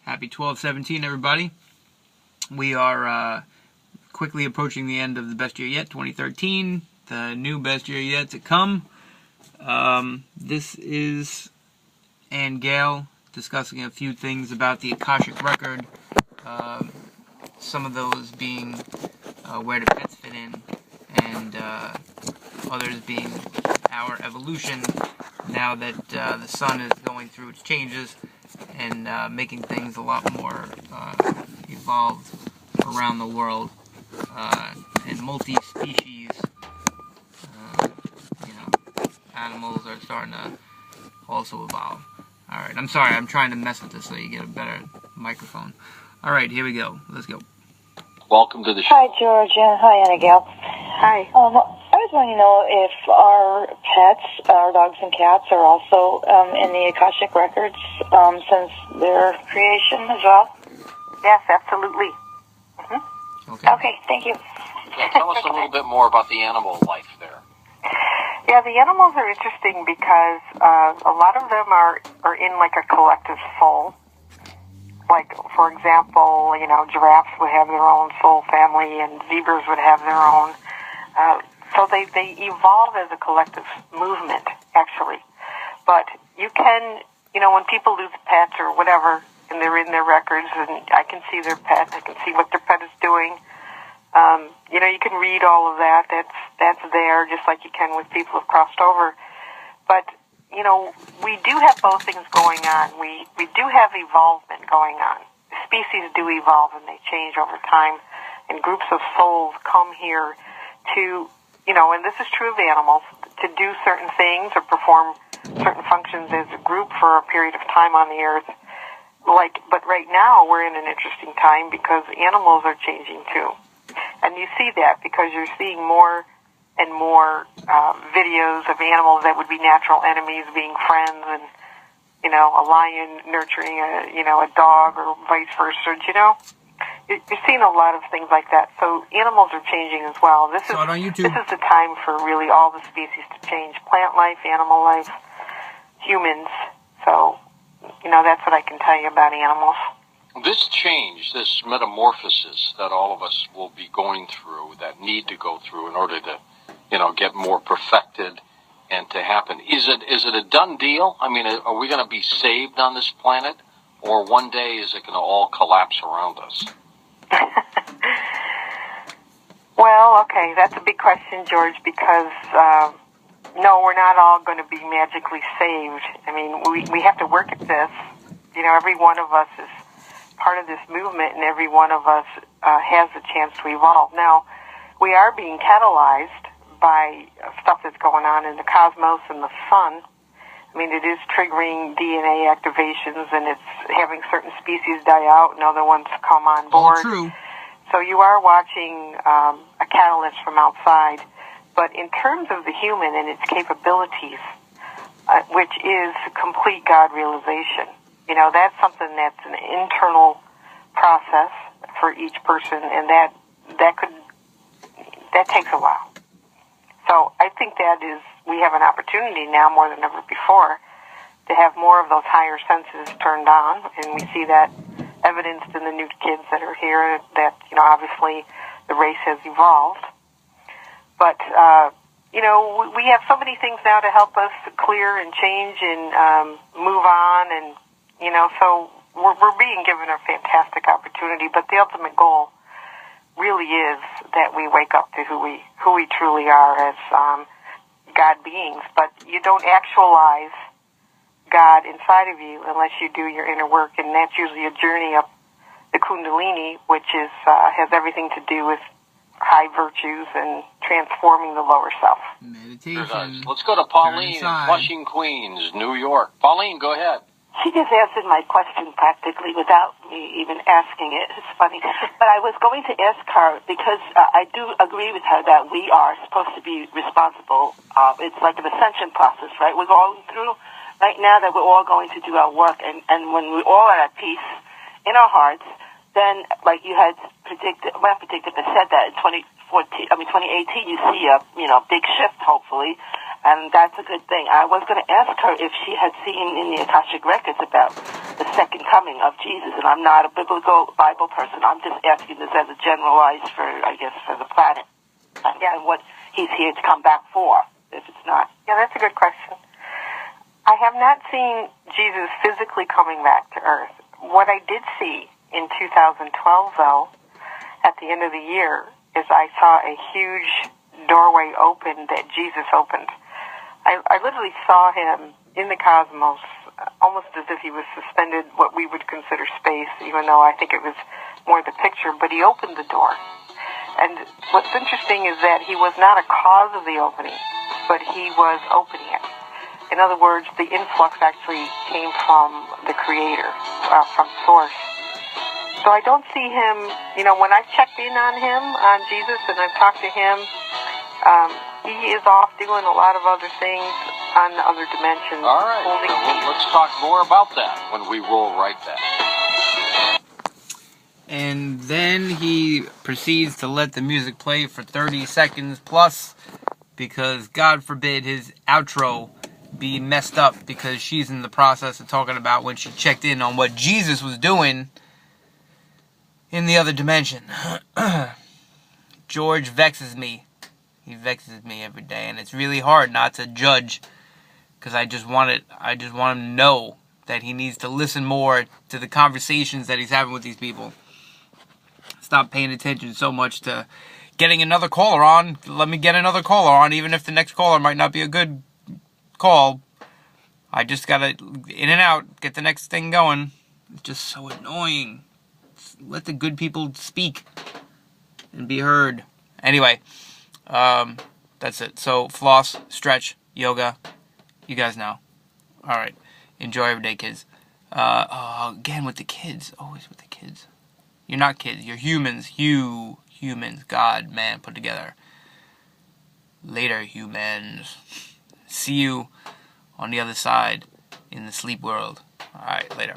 Happy 12/17, everybody. We are quickly approaching the end of the best year yet, 2013. The new best year yet to come. This is AnGeal discussing a few things about the Akashic Record. Some of those being where do pets fit in, and others being our evolution now that the sun is going through its changes and making things a lot more evolved around the world, and multi-species, animals are starting to also evolve. Alright, I'm sorry, I'm trying to mess with this so you get a better microphone. Alright, here we go. Let's go. Welcome to the show. Hi, George. Hi, AnGeal. Hi. I was wanting to know if our pets, our dogs and cats, are also in the Akashic Records since their creation as well. Yes, absolutely. Okay, thank you. Yeah, tell us a little bit more about the animal life there. Yeah, the animals are interesting because a lot of them are in like a collective soul. Like, for example, giraffes would have their own soul family and zebras would have their own. So they evolve as a collective movement, actually. But you can, when people lose pets or whatever, and they're in their records, and I can see their pet, I can see what their pet is doing. You can read all of that. That's there, just like you can with people who've crossed over. But we do have both things going on. We do have evolvement going on. Species do evolve and they change over time, and groups of souls come here to, and this is true of animals, to do certain things or perform certain functions as a group for a period of time on the earth. But right now we're in an interesting time because animals are changing too. And you see that because you're seeing more and more videos of animals that would be natural enemies being friends, and a lion nurturing a dog or vice versa. You're seeing a lot of things like that. So animals are changing as well. This is the time for really all the species to change: plant life, animal life, humans. So that's what I can tell you about animals. This change, this metamorphosis that all of us will be going through, that need to go through in order to get more perfected and to happen. Is it a done deal? I mean, are we going to be saved on this planet, or one day is it going to all collapse around us? Well, okay, that's a big question, George, because no, we're not all going to be magically saved. I mean, we have to work at this. Every one of us is part of this movement, and every one of us has a chance to evolve. Now, we are being catalyzed by stuff that's going on in the cosmos and the sun. I mean, it is triggering DNA activations, and it's having certain species die out and other ones come on board. All true. So you are watching a catalyst from outside. But in terms of the human and its capabilities, which is complete God realization, that's something that's an internal process for each person, and that takes a while. So I think we have an opportunity now more than ever before to have more of those higher senses turned on, and we see that evidenced in the new kids that are here, that, obviously the race has evolved. But, we have so many things now to help us clear and change and move on, and, so we're being given a fantastic opportunity, but the ultimate goal really is that we wake up to who we truly are as God beings. But you don't actualize God inside of you unless you do your inner work, and that's usually a journey up the Kundalini, which is has everything to do with high virtues and transforming the lower self. Meditation. Let's go to Pauline in Flushing, Queens, New York. Pauline, go ahead. She just answered my question practically without me even asking it. It's funny. But I was going to ask her, because I do agree with her that we are supposed to be responsible. It's like an ascension process, right? We're going through right now that we're all going to do our work. And when we all are at peace in our hearts, then, like you had predicted, but said that in 2018, you see a big shift, hopefully. And that's a good thing. I was going to ask her if she had seen in the Akashic Records about the second coming of Jesus, and I'm not a biblical Bible person. I'm just asking this as a generalized for the planet, and what he's here to come back for, if it's not. Yeah, that's a good question. I have not seen Jesus physically coming back to Earth. What I did see in 2012, though, at the end of the year, is I saw a huge doorway open that Jesus opened. I literally saw him in the cosmos, almost as if he was suspended what we would consider space, even though I think it was more the picture, but he opened the door. And what's interesting is that he was not a cause of the opening, but he was opening it. In other words, the influx actually came from the Creator, from Source. So I don't see him, when I've checked in on him, on Jesus, and I've talked to him, he is off doing a lot of other things on other dimensions. All right, let's talk more about that when we roll right back. And then he proceeds to let the music play for 30 seconds plus, because God forbid his outro be messed up, because she's in the process of talking about when she checked in on what Jesus was doing in the other dimension. George vexes me. He vexes me every day, and it's really hard not to judge, because I just want him to know that he needs to listen more to the conversations that he's having with these people. Stop paying attention so much to getting another caller on. Let me get another caller on, even if the next caller might not be a good call. I just gotta in and out, get the next thing going. It's just so annoying. Let the good people speak and be heard. Anyway, that's it. So floss, stretch, yoga, you guys know. All right, enjoy every day, kids. Again with the kids, always with the kids. You're not kids, you're humans. Humans, God, man, put together. Later, humans. See you on the other side in the sleep world. All right, later.